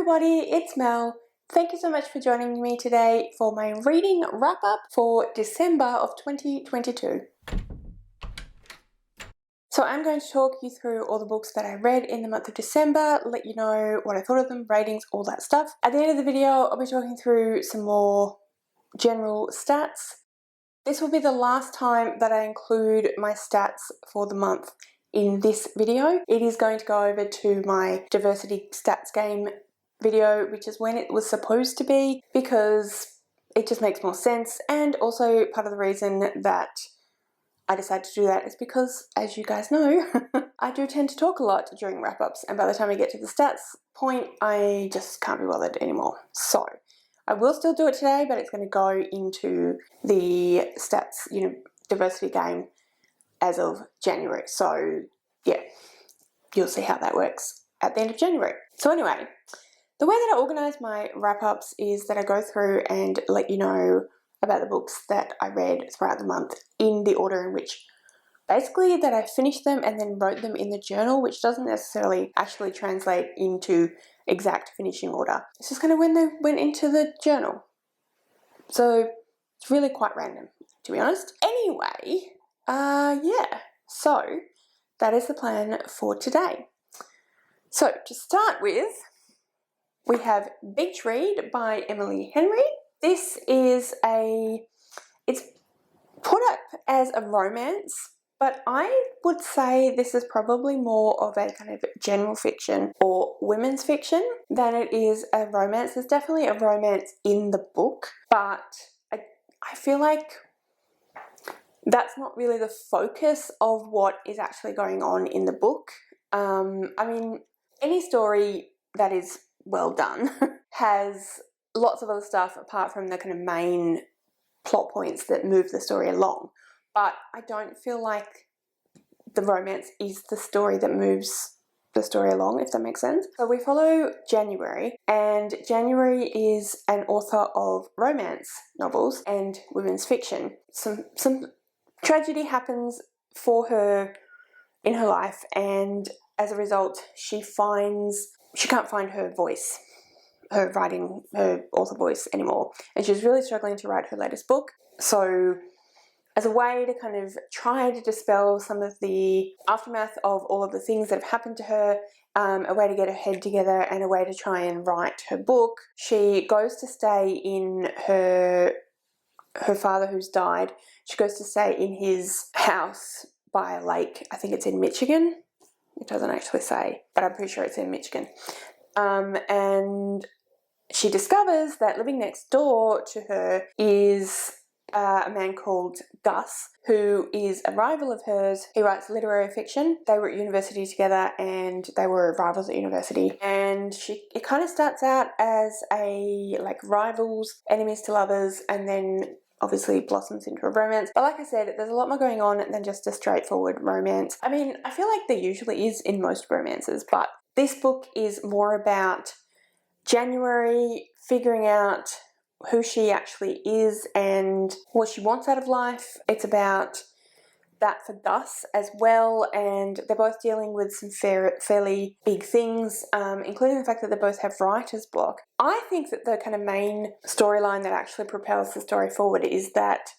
everybody, it's Mel. Thank you so much for joining me today for my reading wrap-up for December of 2022. So I'm going to talk you through all the books that I read in the month of December, let you know what I thought of them, ratings, all that stuff. At the end of the video, I'll be talking through some more general stats. This will be the last time that I include my stats for the month in this video. It is going to go over to my diversity stats game video, which is when it was supposed to be, because it just makes more sense. And also part of the reason that I decided to do that is because, as you guys know, I do tend to talk a lot during wrap-ups, and by the time I get to the stats point, I just can't be bothered anymore. So I will still do it today, but it's going to go into the stats, diversity game as of January. So yeah, you'll see how that works at the end of January. So anyway, the way that I organise my wrap-ups is that I go through and let you know about the books that I read throughout the month in the order in which, basically, that I finished them and then wrote them in the journal, which doesn't necessarily actually translate into exact finishing order. It's just kind of when they went into the journal. So it's really quite random, to be honest. Anyway, yeah, so that is the plan for today. So to start with, we have Beach Read by Emily Henry. This is it's put up as a romance, but I would say this is probably more of a kind of general fiction or women's fiction than it is a romance. There's definitely a romance in the book, but I feel like that's not really the focus of what is actually going on in the book. I mean, any story that is well done has lots of other stuff apart from the kind of main plot points that move the story along. But I don't feel like the romance is the story that moves the story along, if that makes sense. So we follow January, and January is an author of romance novels and women's fiction. Some tragedy happens for her in her life, and as a result she can't find her voice, her author voice anymore, and she's really struggling to write her latest book. So as a way to kind of try to dispel some of the aftermath of all of the things that have happened to her, a way to get her head together and a way to try and write her book, she goes to stay in her father who's died. She goes to stay in his house by a lake. I think it's in Michigan. It doesn't actually say, but I'm pretty sure it's in Michigan. And she discovers that living next door to her is a man called Gus, who is a rival of hers. He writes literary fiction. They were at university together and they were rivals at university. And it kind of starts out as rivals, enemies to lovers, and then obviously blossoms into a romance. But like I said, there's a lot more going on than just a straightforward romance. I mean, I feel like there usually is in most romances, but this book is more about January figuring out who she actually is and what she wants out of life. It's about that for Gus as well, and they're both dealing with some fairly big things, including the fact that they both have writer's block. I think that the kind of main storyline that actually propels the story forward is that,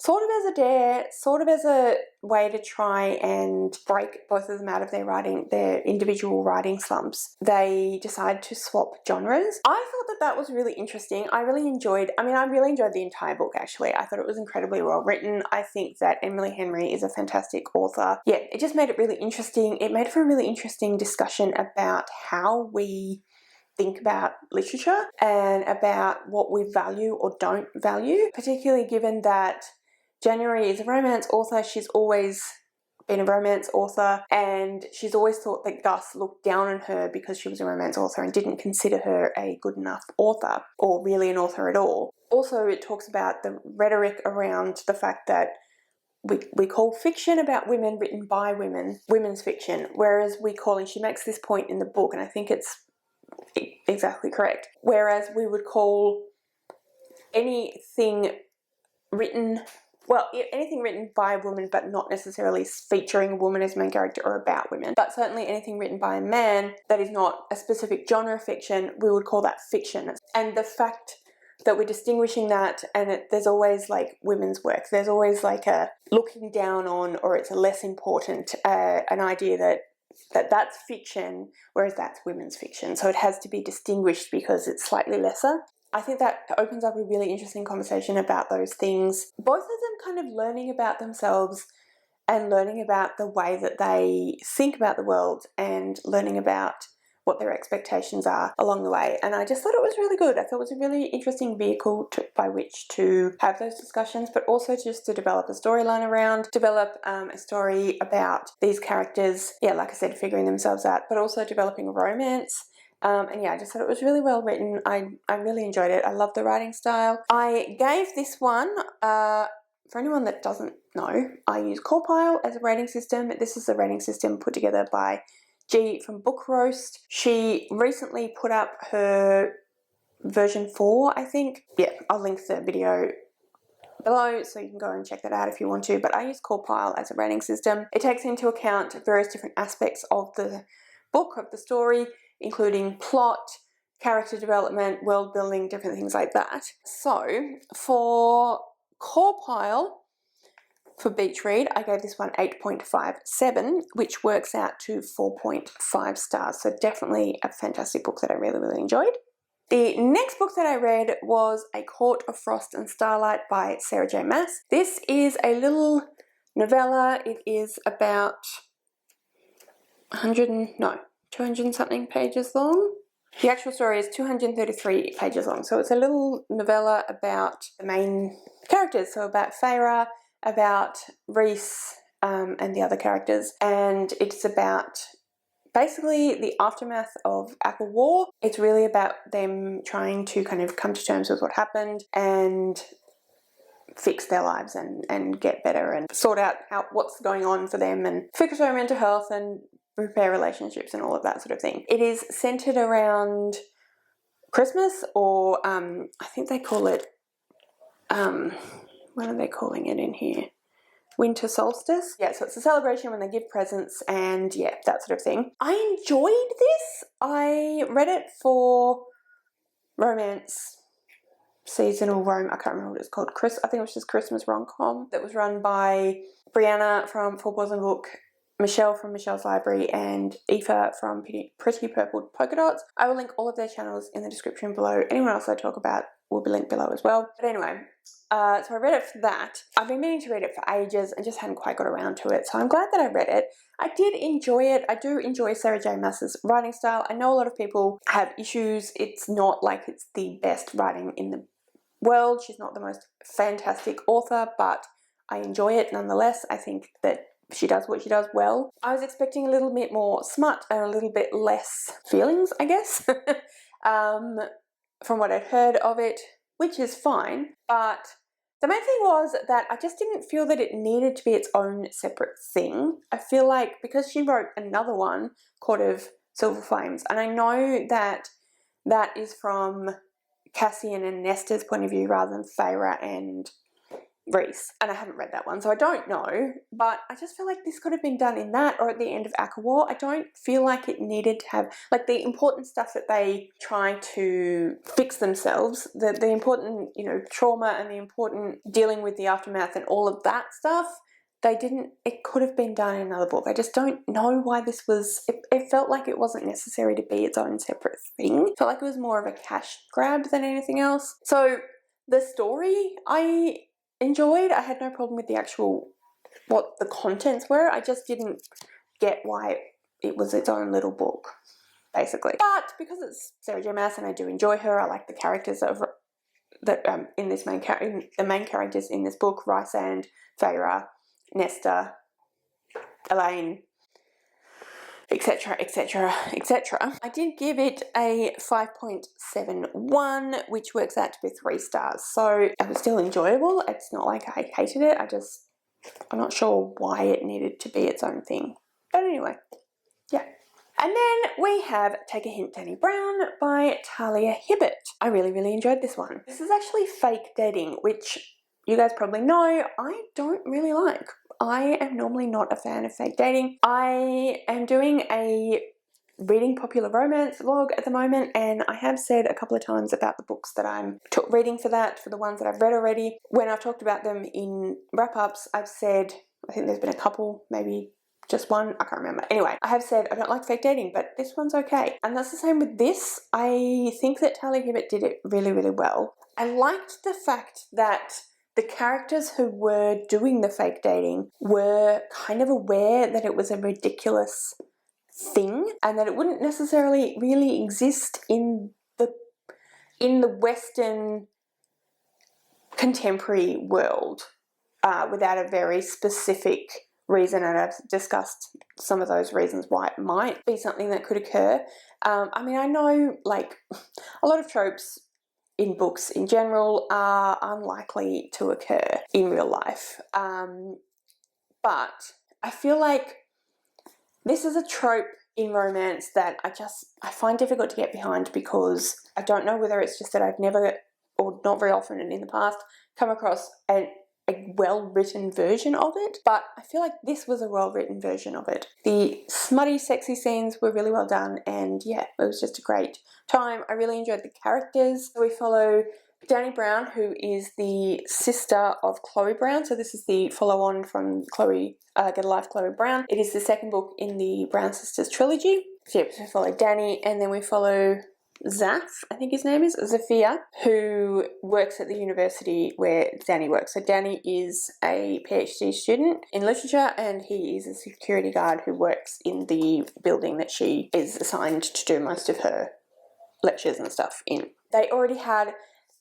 sort of as a dare, sort of as a way to try and break both of them out of their individual writing slumps, they decide to swap genres. I thought that was really interesting. I really enjoyed the entire book, actually. I thought it was incredibly well written. I think that Emily Henry is a fantastic author. Yeah, it just made it really interesting. It made for a really interesting discussion about how we think about literature and about what we value or don't value, particularly given that January is a romance author. She's always been a romance author, and she's always thought that Gus looked down on her because she was a romance author and didn't consider her a good enough author, or really an author at all. Also, it talks about the rhetoric around the fact that we call fiction about women written by women women's fiction, whereas she makes this point in the book, and I think it's exactly correct, whereas we would call anything written well, anything written by a woman but not necessarily featuring a woman as main character or about women, but certainly anything written by a man that is not a specific genre of fiction, we would call that fiction. And the fact that we're distinguishing that, and there's always like women's work, there's always like a looking down on, or it's a less important, an idea that's fiction, whereas that's women's fiction. So it has to be distinguished because it's slightly lesser. I think that opens up a really interesting conversation about those things. Both of them kind of learning about themselves and learning about the way that they think about the world and learning about what their expectations are along the way. And I just thought it was really good. I thought it was a really interesting vehicle by which to have those discussions, but also just to develop a storyline around, develop a story about these characters, yeah, like I said, figuring themselves out, but also developing a romance. And yeah, I just thought it was really well written. I really enjoyed it. I love the writing style. I gave this one, for anyone that doesn't know, I use Corpile as a rating system. This is a rating system put together by G from Book Roast. She recently put up her version 4, I think. Yeah, I'll link the video below so you can go and check that out if you want to, but I use Corpile as a rating system. It takes into account various different aspects of the book, of the story, including plot, character development, world building, different things like that. So for Corpile, for Beach Read, I gave this one 8.57, which works out to 4.5 stars. So definitely a fantastic book that I really, really enjoyed. The next book that I read was A Court of Frost and Starlight by Sarah J. Maas. This is a little novella. It is about 200 and something pages long. The actual story is 233 pages long. So it's a little novella about the main characters. So about Feyre, about Rhys, and the other characters. And it's about basically the aftermath of Apple War. It's really about them trying to kind of come to terms with what happened and fix their lives and get better and sort out what's going on for them and fix their mental health and repair relationships and all of that sort of thing. It is centered around Christmas, or I think they call it, what are they calling it in here? Winter solstice. Yeah, so it's a celebration when they give presents and yeah, that sort of thing. I enjoyed this. I read it for romance, seasonal I can't remember what it's called. I think it was just Christmas rom-com that was run by Brianna from Four Paws and Book, Michelle from Michelle's Library, and Aoife from Pretty Purple Polka Dots. I will link all of their channels in the description below. Anyone else I talk about will be linked below as well. But anyway, so I read it for that. I've been meaning to read it for ages and just hadn't quite got around to it. So I'm glad that I read it. I did enjoy it. I do enjoy Sarah J. Maas's writing style. I know a lot of people have issues. It's not like it's the best writing in the world. She's not the most fantastic author, but I enjoy it nonetheless. I think that she does what she does well. I was expecting a little bit more smut and a little bit less feelings, I guess, from what I'd heard of it, which is fine. But the main thing was that I just didn't feel that it needed to be its own separate thing. I feel like because she wrote another one, Court of Silver Flames, and I know that that is from Cassian and Nesta's point of view rather than Feyre and Rhys, and I haven't read that one, so I don't know, but I just feel like this could have been done in that or at the end of War. I don't feel like it needed to have, like, the important stuff that they try to fix themselves, the important, you know, trauma and the important dealing with the aftermath and all of that stuff, it could have been done in another book. I just don't know why this was, it felt like it wasn't necessary to be its own separate thing. It felt like it was more of a cash grab than anything else. So the story I enjoyed. I had no problem with the actual, what the contents were. I just didn't get why it was its own little book, basically. But because it's Sarah J. Maas and I do enjoy her, I like the characters in the main characters in this book, Rysand, Feyre, Nesta, Elaine, etc, etc, etc. I did give it a 5.71, which works out to be 3 stars. So it was still enjoyable. It's not like I hated it. I'm not sure why it needed to be its own thing. But anyway, yeah. And then we have Take a Hint, Dani Brown by Talia Hibbert. I really, really enjoyed this one. This is actually fake dating, which, you guys probably know, I don't really like. I am normally not a fan of fake dating. I am doing a reading popular romance vlog at the moment, and I have said a couple of times about the books that I'm reading for that, for the ones that I've read already. When I've talked about them in wrap-ups, I've said, I think there's been a couple, maybe just one, I can't remember. Anyway, I have said I don't like fake dating, but this one's okay. And that's the same with this. I think that Talia Hibbert did it really, really well. I liked the fact that the characters who were doing the fake dating were kind of aware that it was a ridiculous thing and that it wouldn't necessarily really exist in the Western contemporary world without a very specific reason, and I've discussed some of those reasons why it might be something that could occur. I mean, I know like a lot of tropes in books in general are unlikely to occur in real life, but I feel like this is a trope in romance that I find difficult to get behind, because I don't know whether it's just that I've never, or not very often and in the past, come across a well-written version of it, but I feel like this was a well-written version of it. The smutty, sexy scenes were really well done, and yeah, it was just a great time. I really enjoyed the characters. We follow Dani Brown, who is the sister of Chloe Brown. So this is the follow-on from Chloe, Get a Life, Chloe Brown. It is the second book in the Brown Sisters trilogy. So yeah, we follow Dani, and then we follow Zaf, I think his name is, Zafia, who works at the university where Dani works. So Dani is a PhD student in literature, and he is a security guard who works in the building that she is assigned to do most of her lectures and stuff in. They already had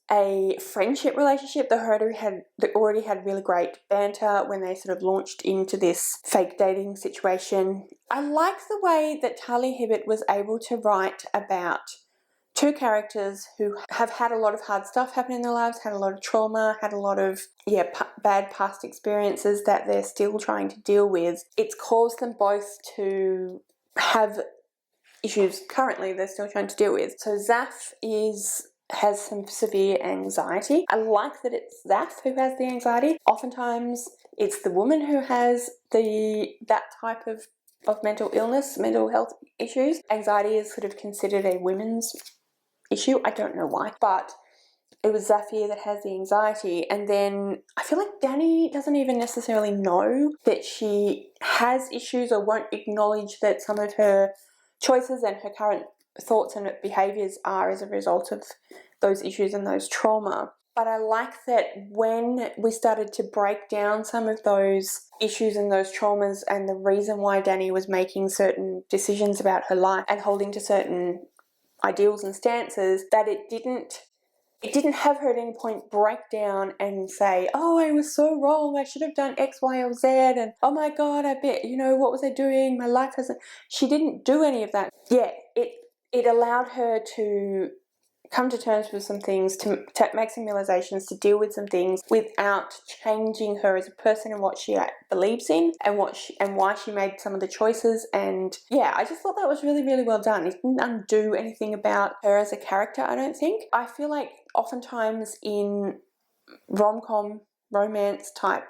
a friendship relationship. They already had really great banter when they sort of launched into this fake dating situation. I like the way that Talia Hibbert was able to write about two characters who have had a lot of hard stuff happen in their lives, had a lot of trauma, had a lot of bad past experiences that they're still trying to deal with. It's caused them both to have issues currently they're still trying to deal with. So Zaf has some severe anxiety. I like that it's Zaf who has the anxiety. Oftentimes it's the woman who has that type of mental illness, mental health issues. Anxiety is sort of considered a women's issue. I don't know why, but it was Zafir that has the anxiety, and then I feel like Dani doesn't even necessarily know that she has issues, or won't acknowledge that some of her choices and her current thoughts and behaviours are as a result of those issues and those trauma. But I like that when we started to break down some of those issues and those traumas and the reason why Dani was making certain decisions about her life and holding to certain ideals and stances, that it didn't have her at any point break down and say, oh, I was so wrong, I should have done X, Y, or Z, and oh my god, I bet, what was I doing, my life hasn't. She didn't do any of that. Yeah, it allowed her to come to terms with some things, to make some realizations, to deal with some things without changing her as a person and what she believes in, and why she made some of the choices. And yeah, I just thought that was really, really well done. It didn't undo anything about her as a character, I don't think. I feel like oftentimes in rom-com, romance type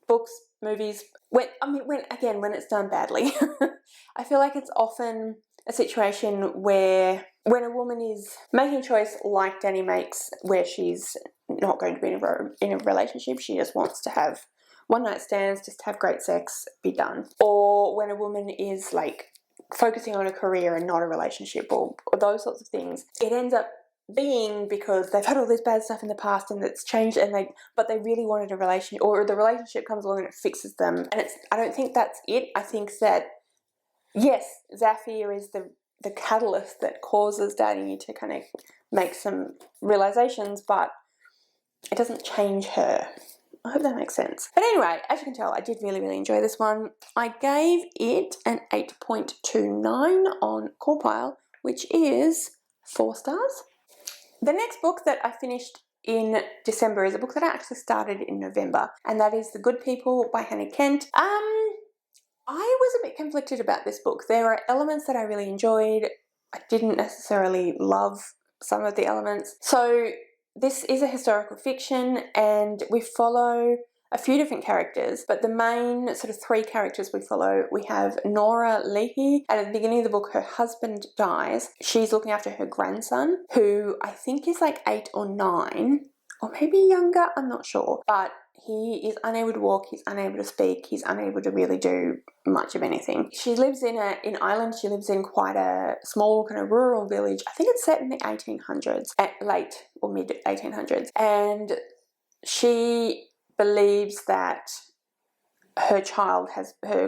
books, movies, when it's done badly, I feel like it's often a situation where when a woman is making a choice like Dani makes, where she's not going to be in a relationship, she just wants to have one-night stands, just have great sex, be done. Or when a woman is like focusing on a career and not a relationship, or those sorts of things, it ends up being because they've had all this bad stuff in the past and it's changed, but they really wanted a relationship, or the relationship comes along and it fixes them. And I don't think that's it. I think that yes, Zafir is the catalyst that causes Dani to kind of make some realizations, but it doesn't change her. I hope that makes sense. But anyway, as you can tell, I did really, really enjoy this one. I gave it an 8.29 on Corepile, which is 4 stars. The next book that I finished in December is a book that I actually started in November, and that is The Good People by Hannah Kent. I was a bit conflicted about this book. There are elements that I really enjoyed. I didn't necessarily love some of the elements. So this is a historical fiction and we follow a few different characters, but the main sort of 3 characters we follow, we have Nora Leahy, and at the beginning of the book her husband dies. She's looking after her grandson, who I think is like 8 or 9, or maybe younger, I'm not sure, but he is unable to walk, he's unable to speak, he's unable to really do much of anything. She lives in Ireland, she lives in quite a small kind of rural village. I think it's set in the 1800s, late or mid 1800s, and she believes that her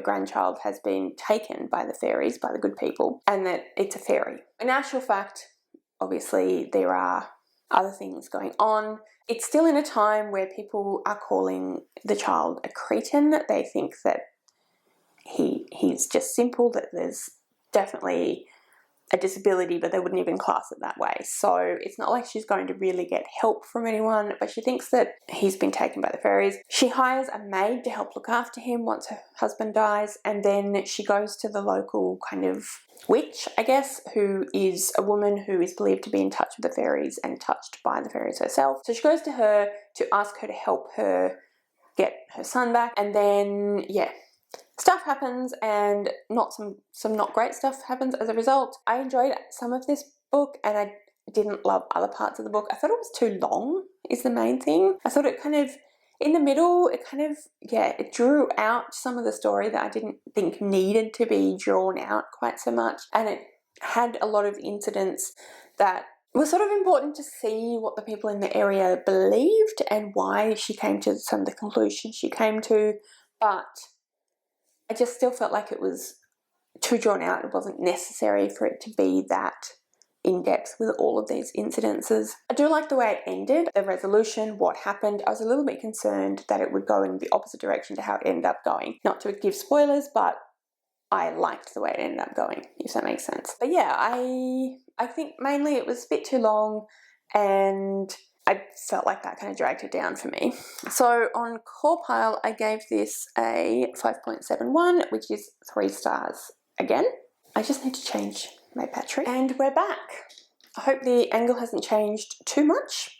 grandchild has been taken by the fairies, by the good people, and that it's a fairy. In actual fact, obviously there are other things going on. It's still in a time where people are calling the child a cretin. They think that he's just simple, that there's definitely a disability, but they wouldn't even class it that way. So it's not like she's going to really get help from anyone, but she thinks that he's been taken by the fairies. She hires a maid to help look after him once her husband dies, and then she goes to the local kind of witch, I guess, who is a woman who is believed to be in touch with the fairies and touched by the fairies herself. So she goes to her to ask her to help her get her son back, and then, yeah, stuff happens, and some not great stuff happens as a result. I enjoyed some of this book and I didn't love other parts of the book. I thought it was too long is the main thing. I thought it kind of, in the middle, it kind of, yeah, it drew out some of the story that I didn't think needed to be drawn out quite so much, and it had a lot of incidents that was sort of important to see what the people in the area believed and why she came to some of the conclusions she came to, but I just still felt like it was too drawn out. It wasn't necessary for it to be that in-depth with all of these incidences. I do like the way it ended, the resolution, what happened. I was a little bit concerned that it would go in the opposite direction to how it ended up going. Not to give spoilers, but I liked the way it ended up going, if that makes sense. But yeah, I think mainly it was a bit too long and I felt like that kind of dragged it down for me. So on Core Pile, I gave this a 5.71, which is 3 stars again. I just need to change my battery. And we're back. I hope the angle hasn't changed too much.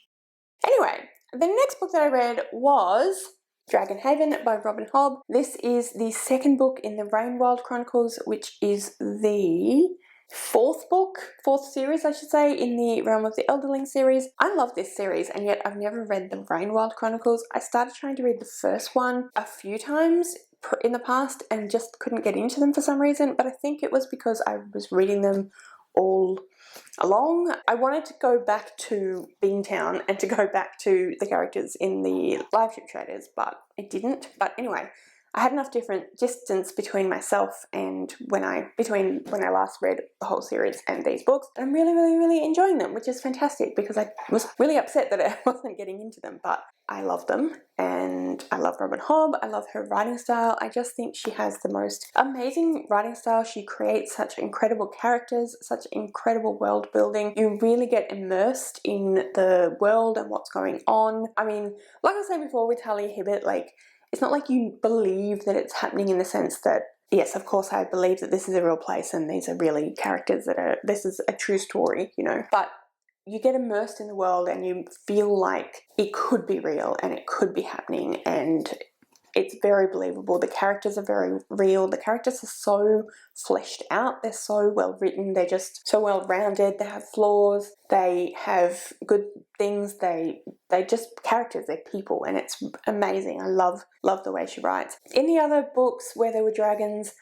Anyway, the next book that I read was Dragon Haven by Robin Hobb. This is the 2nd book in the Rainwild Chronicles, which is the 4th series, I should say, in the Realm of the Elderling series. I love this series, and yet I've never read the Rainwild Chronicles. I started trying to read the first one a few times in the past and just couldn't get into them for some reason, but I think it was because I was reading them all along. I wanted to go back to Beantown and to go back to the characters in the live ship traders, but it didn't. But anyway, I had enough different distance between myself and when I last read the whole series and these books. And I'm really, really, really enjoying them, which is fantastic because I was really upset that I wasn't getting into them, but I love them and I love Robin Hobb. I love her writing style. I just think she has the most amazing writing style. She creates such incredible characters, such incredible world building. You really get immersed in the world and what's going on. I mean, like I was saying before with Talia Hibbert, like, it's not like you believe that it's happening in the sense that, yes, of course I believe that this is a real place and these are really characters this is a true story, you know, but you get immersed in the world and you feel like it could be real and it could be happening, and it's very believable. The characters are very real. The characters are so fleshed out. They're so well written. They're just so well rounded. They have flaws. They have good things. They just characters. They're people, and it's amazing. I love the way she writes. In the other books where there were dragons,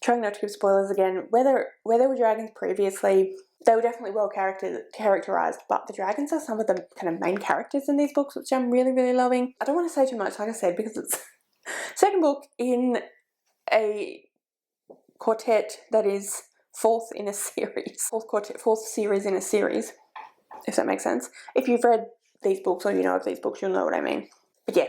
trying not to give spoilers again, where there were dragons previously, they were definitely well characterized, but the dragons are some of the kind of main characters in these books, which I'm really, really loving. I don't want to say too much, like I said, because it's 2nd book in a quartet that is 4th in a series. 4th series in a series, if that makes sense. If you've read these books or you know of these books, you'll know what I mean. But yeah,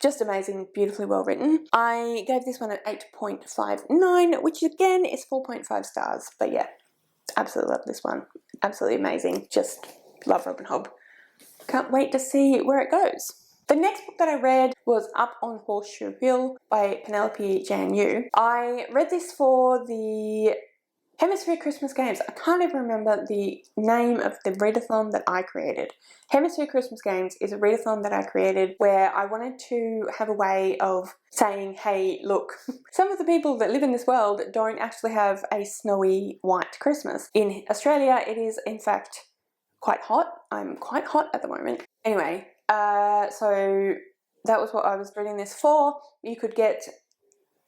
just amazing, beautifully well written. I gave this one an 8.59, which again is 4.5 stars. But yeah, absolutely love this one. Absolutely amazing. Just love Robin Hobb. Can't wait to see where it goes. The next book that I read was Up on Horseshoe Hill by Penelope Janu. I read this for the Hemisphere Christmas Games. I can't even remember the name of the readathon that I created. Hemisphere Christmas Games is a readathon that I created where I wanted to have a way of saying, hey, look, some of the people that live in this world don't actually have a snowy white Christmas. In Australia, it is in fact quite hot. I'm quite hot at the moment. Anyway, so that was what I was reading this for. You could get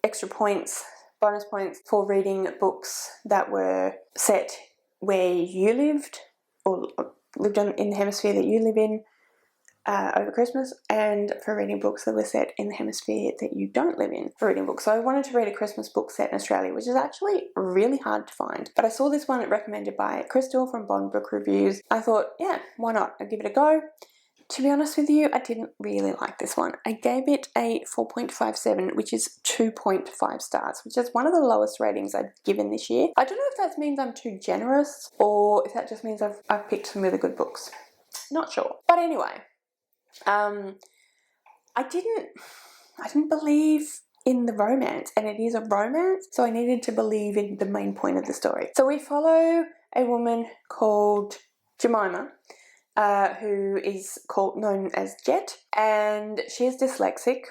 extra points, bonus points for reading books that were set where you lived or lived in the hemisphere that you live in over Christmas, and for reading books that were set in the hemisphere that you don't live in for reading books. So I wanted to read a Christmas book set in Australia, which is actually really hard to find. But I saw this one recommended by Crystal from Bond Book Reviews. I thought, yeah, why not? I'll give it a go. To be honest with you, I didn't really like this one. I gave it a 4.57, which is 2.5 stars, which is one of the lowest ratings I've given this year. I don't know if that means I'm too generous or if that just means I've picked some really good books. Not sure. But anyway, I didn't believe in the romance, and it is a romance, so I needed to believe in the main point of the story. So we follow a woman called Jemima, who is known as Jet, and she is dyslexic.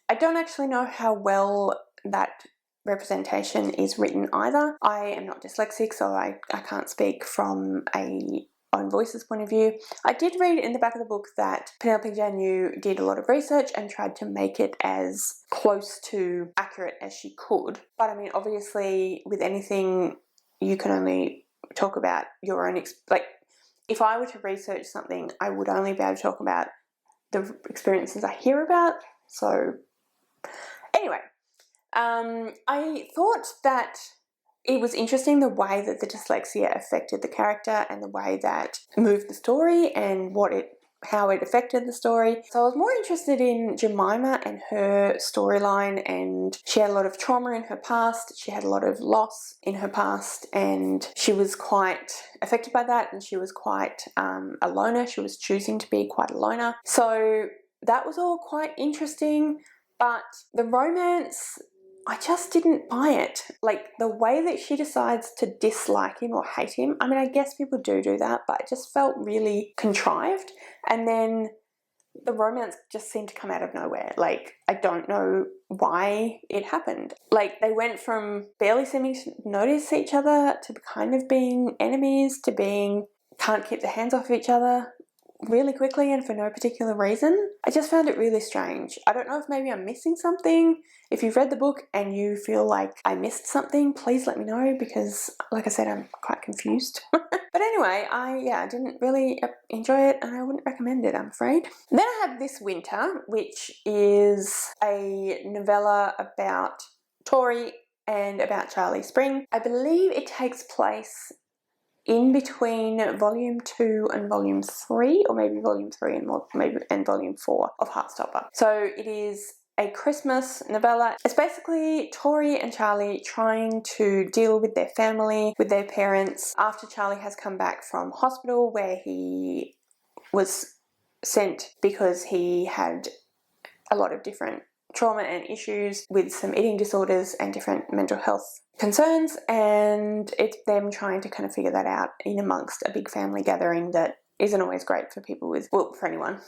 I don't actually know how well that representation is written either. I am not dyslexic, so I can't speak from a own voices point of view. I did read in the back of the book that Penelope Janu did a lot of research and tried to make it as close to accurate as she could. But I mean, obviously with anything, you can only talk about your own if I were to research something, I would only be able to talk about the experiences I hear about. So anyway, I thought that it was interesting the way that the dyslexia affected the character and the way that moved the story and how it affected the story. So I was more interested in Jemima and her storyline, and she had a lot of trauma in her past, she had a lot of loss in her past, and she was quite affected by that, and she was quite a loner. She was choosing to be quite a loner. So that was all quite interesting, but the romance, I just didn't buy it. Like, the way that she decides to dislike him or hate him, I mean, I guess people do that, but it just felt really contrived. And then the romance just seemed to come out of nowhere. Like, I don't know why it happened. Like, they went from barely seeming to notice each other to kind of being enemies to being can't keep their hands off each other really quickly and for no particular reason. I just found it really strange. I don't know if maybe I'm missing something. If you've read the book and you feel like I missed something, please let me know, because like I said, I'm quite confused. But anyway, I didn't really enjoy it, and I wouldn't recommend it, I'm afraid. Then I have This Winter, which is a novella about Tori and about Charlie Spring. I believe it takes place in between volume 2 and volume 3, or maybe volume 3 and volume 4 of Heartstopper. So it is a Christmas novella. It's basically Tori and Charlie trying to deal with their family, with their parents, after Charlie has come back from hospital where he was sent because he had a lot of different trauma and issues with some eating disorders and different mental health concerns, and it's them trying to kind of figure that out in amongst a big family gathering that isn't always great for people with, well, for anyone,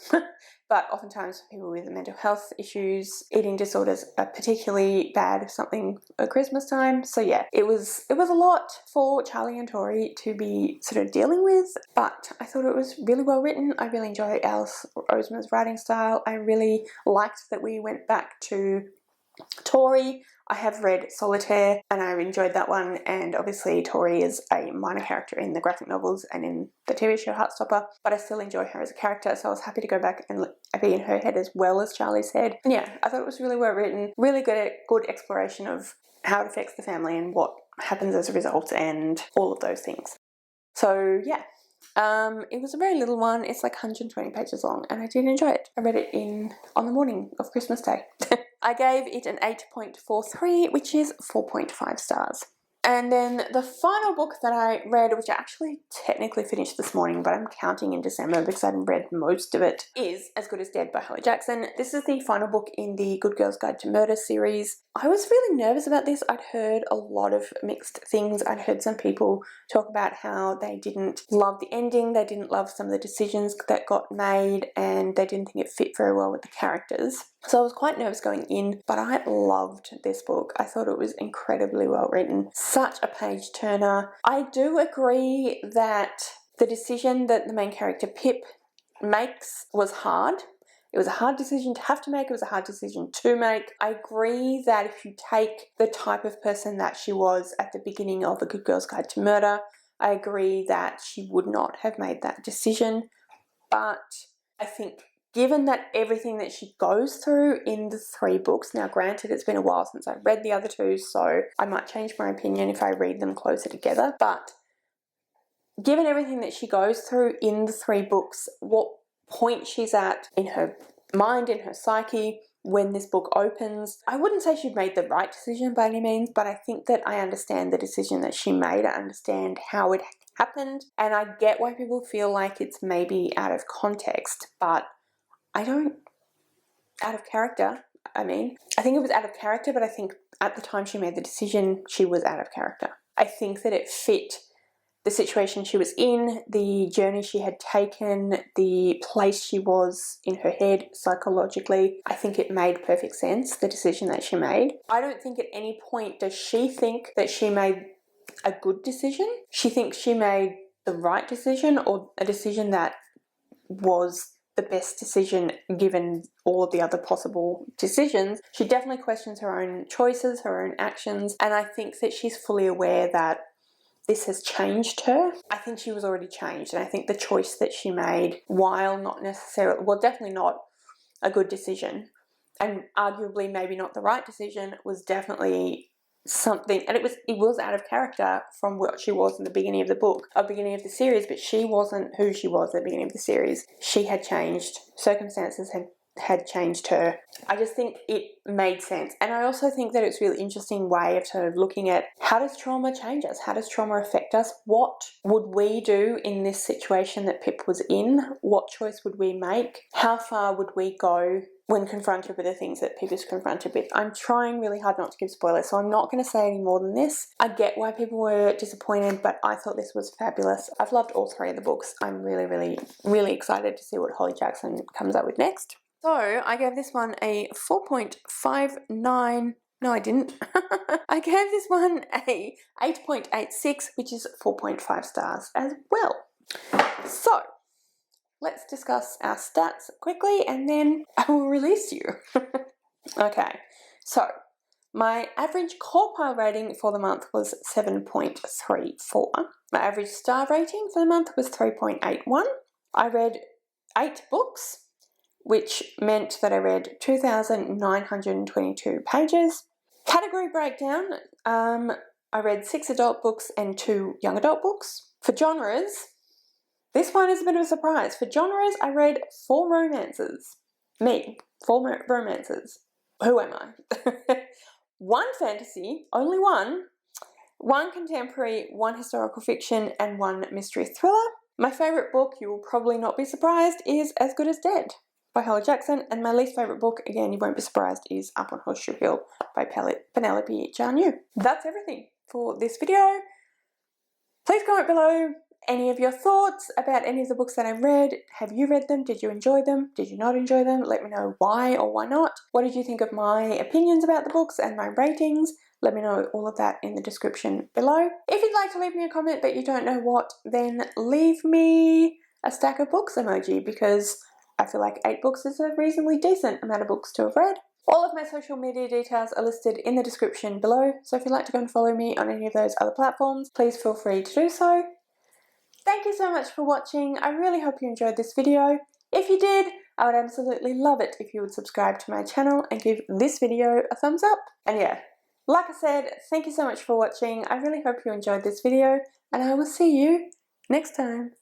but oftentimes for people with mental health issues, eating disorders are particularly bad, something at Christmas time. So yeah, it was a lot for Charlie and Tori to be sort of dealing with, but I thought it was really well written. I really enjoyed Alice Oseman's writing style. I really liked that we went back to Tori. I have read Solitaire and I enjoyed that one, and obviously Tori is a minor character in the graphic novels and in the TV show Heartstopper, but I still enjoy her as a character, so I was happy to go back and be in her head as well as Charlie's head. And yeah, I thought it was really well written, really good exploration of how it affects the family and what happens as a result and all of those things. So yeah, it was a very little one. It's like 120 pages long, and I did enjoy it. I read it on the morning of Christmas Day. I gave it an 8.43, which is 4.5 stars. And then the final book that I read, which I actually technically finished this morning, but I'm counting in December because I hadn't read most of it, is As Good as Dead by Holly Jackson. This is the final book in the Good Girl's Guide to Murder series. I was really nervous about this. I'd heard a lot of mixed things. I'd heard some people talk about how they didn't love the ending, they didn't love some of the decisions that got made, and they didn't think it fit very well with the characters. So I was quite nervous going in, but I loved this book. I thought it was incredibly well written. Such a page turner. I do agree that the decision that the main character Pip makes was hard. It was a hard decision to have to make. It was a hard decision to make. I agree that if you take the type of person that she was at the beginning of A Good Girl's Guide to Murder, I agree that she would not have made that decision. But I think given that everything that she goes through in the 3 books, now granted it's been a while since I read the other 2, so I might change my opinion if I read them closer together, but given everything that she goes through in the 3 books, what point she's at in her mind, in her psyche, when this book opens, I wouldn't say she'd made the right decision by any means, but I think that I understand the decision that she made. I understand how it happened, and I get why people feel like it's maybe out of context, but I don't, out of character, I mean. I think it was out of character, but I think at the time she made the decision, she was out of character. I think that it fit the situation she was in, the journey she had taken, the place she was in her head psychologically. I think it made perfect sense, the decision that she made. I don't think at any point does she think that she made a good decision. She thinks she made the right decision, or a decision that was the best decision given all of the other possible decisions. She definitely questions her own choices, her own actions, and I think that she's fully aware that this has changed her. I think she was already changed, and I think the choice that she made, while not necessarily, well, definitely not a good decision, and arguably maybe not the right decision, was definitely something, and it was out of character from what she was in the beginning of the book, or beginning of the series, but she wasn't who she was at the beginning of the series. She had changed. Circumstances had changed her. I just think it made sense. And I also think that it's a really interesting way of sort of looking at, how does trauma change us? How does trauma affect us? What would we do in this situation that Pip was in? What choice would we make? How far would we go when confronted with the things that Pip is confronted with? I'm trying really hard not to give spoilers, so I'm not going to say any more than this. I get why people were disappointed, but I thought this was fabulous. I've loved all 3 of the books. I'm really, really, really excited to see what Holly Jackson comes up with next. So I gave this one a 4.59. No, I didn't. I gave this one a 8.86, which is 4.5 stars as well. So let's discuss our stats quickly, and then I will release you. Okay, so my average core pile rating for the month was 7.34. My average star rating for the month was 3.81. I read 8 books, which meant that I read 2,922 pages. Category breakdown, I read 6 adult books and 2 young adult books. For genres, this one is a bit of a surprise. For genres, I read 4 romances. 4 romances. Who am I? 1 fantasy, only 1. 1 contemporary, 1 historical fiction, and 1 mystery thriller. My favourite book, you will probably not be surprised, is As Good as Dead by Holly Jackson, and my least favourite book, again you won't be surprised, is Up on Horseshoe Hill by Penelope Janu. That's everything for this video. Please comment below any of your thoughts about any of the books that I've read. Have you read them? Did you enjoy them? Did you not enjoy them? Let me know why or why not. What did you think of my opinions about the books and my ratings? Let me know all of that in the description below. If you'd like to leave me a comment but you don't know what, then leave me a stack of books emoji, because I feel like 8 books is a reasonably decent amount of books to have read. All of my social media details are listed in the description below, so if you'd like to go and follow me on any of those other platforms, please feel free to do so. Thank you so much for watching. I really hope you enjoyed this video. If you did, I would absolutely love it if you would subscribe to my channel and give this video a thumbs up. And yeah, like I said, thank you so much for watching. I really hope you enjoyed this video, and I will see you next time.